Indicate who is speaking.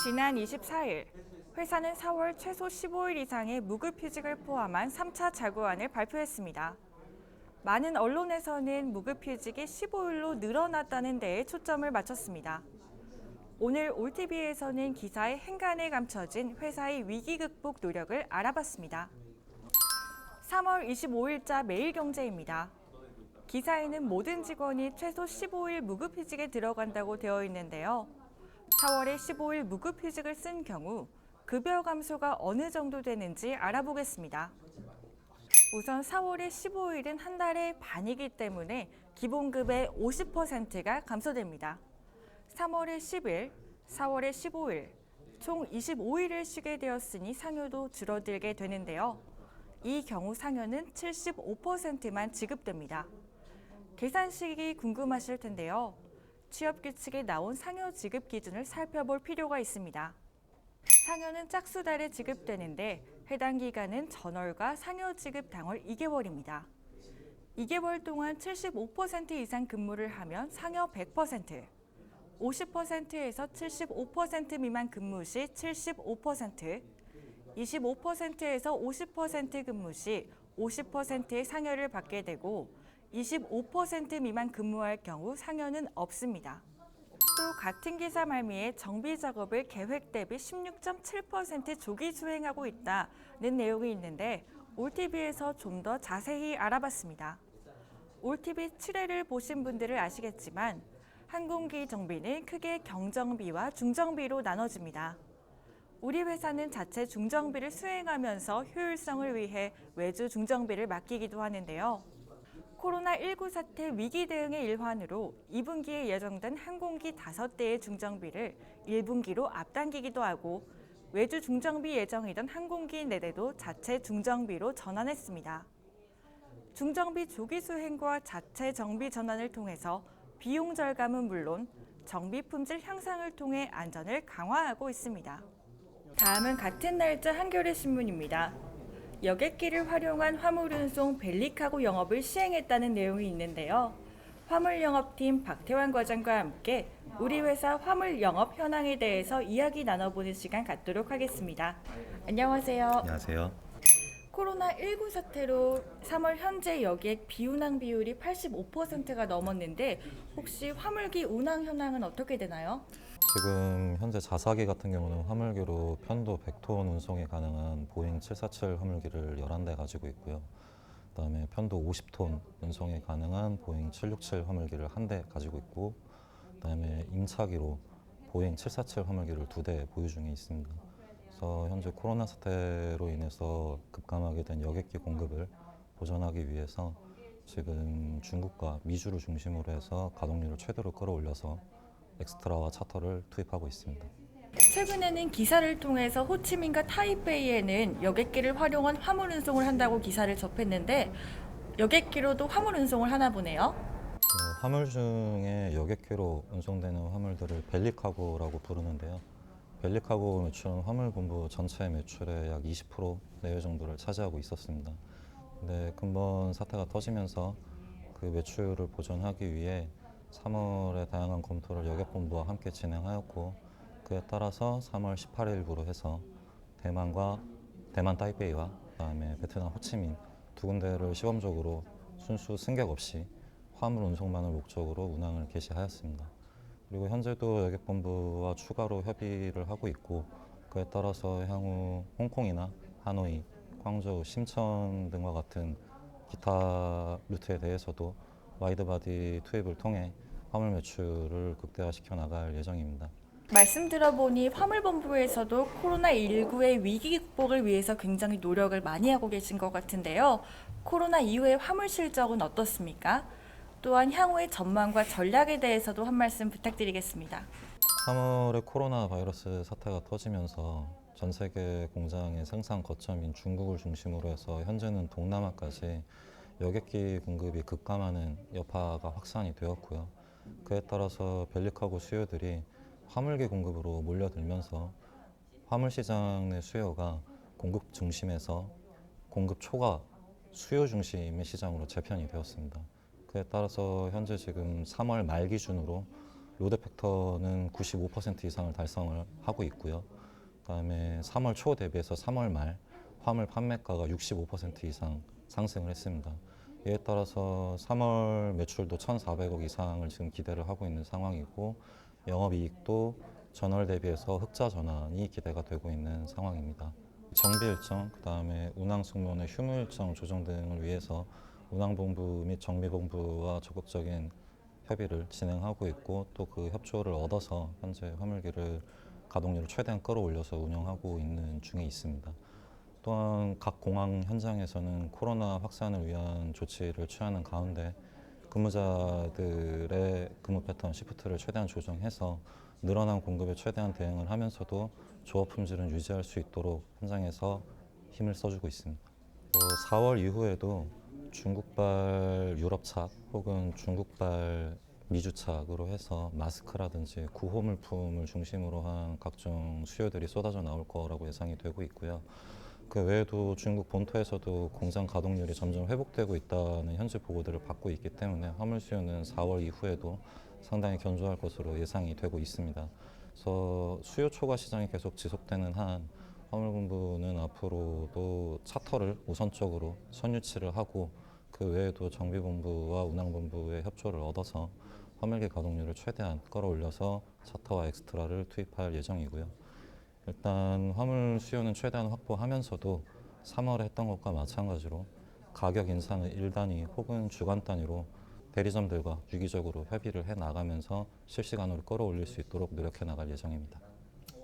Speaker 1: 지난 24일, 회사는 4월 최소 15일 이상의 무급휴직을 포함한 3차 자구안을 발표했습니다. 많은 언론에서는 무급휴직이 15일로 늘어났다는 데에 초점을 맞췄습니다. 오늘 올티비에서는 기사의 행간에 감춰진 회사의 위기 극복 노력을 알아봤습니다. 3월 25일자 매일경제입니다. 기사에는 모든 직원이 최소 15일 무급휴직에 들어간다고 되어 있는데요. 4월에 15일 무급휴직을 쓴 경우 급여 감소가 어느 정도 되는지 알아보겠습니다. 우선 4월에 15일은 한 달의 반이기 때문에 기본급의 50%가 감소됩니다. 3월에 10일, 4월에 15일, 총 25일을 쉬게 되었으니 상여도 줄어들게 되는데요. 이 경우 상여는 75%만 지급됩니다. 계산식이 궁금하실 텐데요. 취업규칙에 나온 상여 지급 기준을 살펴볼 필요가 있습니다. 상여는 짝수달에 지급되는데 해당 기간은 전월과 상여 지급 당월 2개월입니다. 2개월 동안 75% 이상 근무를 하면 상여 100%, 50%에서 75% 미만 근무 시 75%, 25%에서 50% 근무 시 50%의 상여를 받게 되고 25% 미만 근무할 경우 상여는 없습니다. 또 같은 기사 말미에 정비 작업을 계획 대비 16.7% 조기 수행하고 있다는 내용이 있는데 올티비에서 좀 더 자세히 알아봤습니다. 올티비 7회를 보신 분들은 아시겠지만 항공기 정비는 크게 경정비와 중정비로 나눠집니다. 우리 회사는 자체 중정비를 수행하면서 효율성을 위해 외주 중정비를 맡기기도 하는데요. 코로나19 사태 위기 대응의 일환으로 2분기에 예정된 항공기 5대의 중정비를 1분기로 앞당기기도 하고 외주 중정비 예정이던 항공기 4대도 자체 중정비로 전환했습니다. 중정비 조기 수행과 자체 정비 전환을 통해서 비용 절감은 물론 정비 품질 향상을 통해 안전을 강화하고 있습니다. 다음은 같은 날짜 한겨레 신문입니다. 여객기를 활용한 화물 운송 벨리카고 영업을 시행했다는 내용이 있는데요. 화물 영업팀 박태환 과장과 함께 우리 회사 화물 영업 현황에 대해서 이야기 나눠보는 시간 갖도록 하겠습니다. 안녕하세요.
Speaker 2: 안녕하세요.
Speaker 1: 코로나19 사태로 3월 현재 여객 비운항 비율이 85%가 넘었는데 혹시 화물기 운항 현황은 어떻게 되나요?
Speaker 2: 지금 현재 자사기 같은 경우는 화물기로 편도 100톤 운송이 가능한 보잉 747 화물기를 11대 가지고 있고요. 그다음에 편도 50톤 운송이 가능한 보잉 767 화물기를 1대 가지고 있고, 그다음에 임차기로 보잉 747 화물기를 2대 보유 중에 있습니다. 그래서 현재 코로나 사태로 인해서 급감하게 된 여객기 공급을 보전하기 위해서 지금 중국과 미주를 중심으로 해서 가동률을 최대로 끌어올려서 엑스트라와 차터를 투입하고 있습니다.
Speaker 1: 최근에는 기사를 통해서 호치민과 타이베이에는 여객기를 활용한 화물 운송을 한다고 기사를 접했는데 여객기로도 화물 운송을 하나 보네요.
Speaker 2: 화물 중에 여객기로 운송되는 화물들을 벨리카고라고 부르는데요. 벨리카고 매출은 화물본부 전체 매출의 약 20% 내외 정도를 차지하고 있었습니다. 근데 근본 사태가 터지면서 그 매출을 보존하기 위해 3월에 다양한 검토를 여객본부와 함께 진행하였고, 그에 따라서 3월 18일부로 해서 대만 타이베이와 그다음에 베트남 호치민 두 군데를 시범적으로 순수 승객 없이 화물 운송만을 목적으로 운항을 개시하였습니다. 그리고 현재도 여객본부와 추가로 협의를 하고 있고, 그에 따라서 향후 홍콩이나 하노이, 광저우, 심천 등과 같은 기타 루트에 대해서도 와이드바디 투입을 통해 화물 매출을 극대화시켜 나갈 예정입니다.
Speaker 1: 말씀 들어보니 화물본부에서도 코로나19의 위기 극복을 위해서 굉장히 노력을 많이 하고 계신 것 같은데요. 코로나 이후의 화물 실적은 어떻습니까? 또한 향후의 전망과 전략에 대해서도 한 말씀 부탁드리겠습니다.
Speaker 2: 3월에 코로나 바이러스 사태가 터지면서 전 세계 공장의 생산 거점인 중국을 중심으로 해서 현재는 동남아까지 여객기 공급이 급감하는 여파가 확산이 되었고요. 그에 따라서 벨리카고 수요들이 화물기 공급으로 몰려들면서 화물 시장 내 수요가 공급 중심에서 공급 초과 수요 중심의 시장으로 재편이 되었습니다. 그에 따라서 현재 지금 3월 말 기준으로 로드 팩터는 95% 이상을 달성을 하고 있고요. 그다음에 3월 초 대비해서 3월 말 화물 판매가가 65% 이상 상승을 했습니다. 이에 따라서 3월 매출도 1,400억 이상을 지금 기대를 하고 있는 상황이고 영업이익도 전월 대비해서 흑자 전환이 기대가 되고 있는 상황입니다. 정비 일정, 그다음에 운항 승무원의 휴무 일정 조정 등을 위해서 운항본부 및 정비본부와 적극적인 협의를 진행하고 있고 또 그 협조를 얻어서 현재 화물기를 가동률을 최대한 끌어올려서 운영하고 있는 중에 있습니다. 또한 각 공항 현장에서는 코로나 확산을 위한 조치를 취하는 가운데 근무자들의 근무 패턴 시프트를 최대한 조정해서 늘어난 공급에 최대한 대응을 하면서도 조업 품질은 유지할 수 있도록 현장에서 힘을 써주고 있습니다. 4월 이후에도 중국발 유럽착 혹은 중국발 미주착으로 해서 마스크라든지 구호물품을 중심으로 한 각종 수요들이 쏟아져 나올 거라고 예상이 되고 있고요. 그 외에도 중국 본토에서도 공장 가동률이 점점 회복되고 있다는 현지 보고들을 받고 있기 때문에 화물 수요는 4월 이후에도 상당히 견조할 것으로 예상이 되고 있습니다. 그래서 수요 초과 시장이 계속 지속되는 한 화물본부는 앞으로도 차터를 우선적으로 선유치를 하고 그 외에도 정비본부와 운항본부의 협조를 얻어서 화물기 가동률을 최대한 끌어올려서 차터와 엑스트라를 투입할 예정이고요. 일단 화물 수요는 최대한 확보하면서도 3월에 했던 것과 마찬가지로 가격 인상을 1단위 혹은 주간 단위로 대리점들과 유기적으로 협의를 해 나가면서 실시간으로 끌어올릴 수 있도록 노력해 나갈 예정입니다.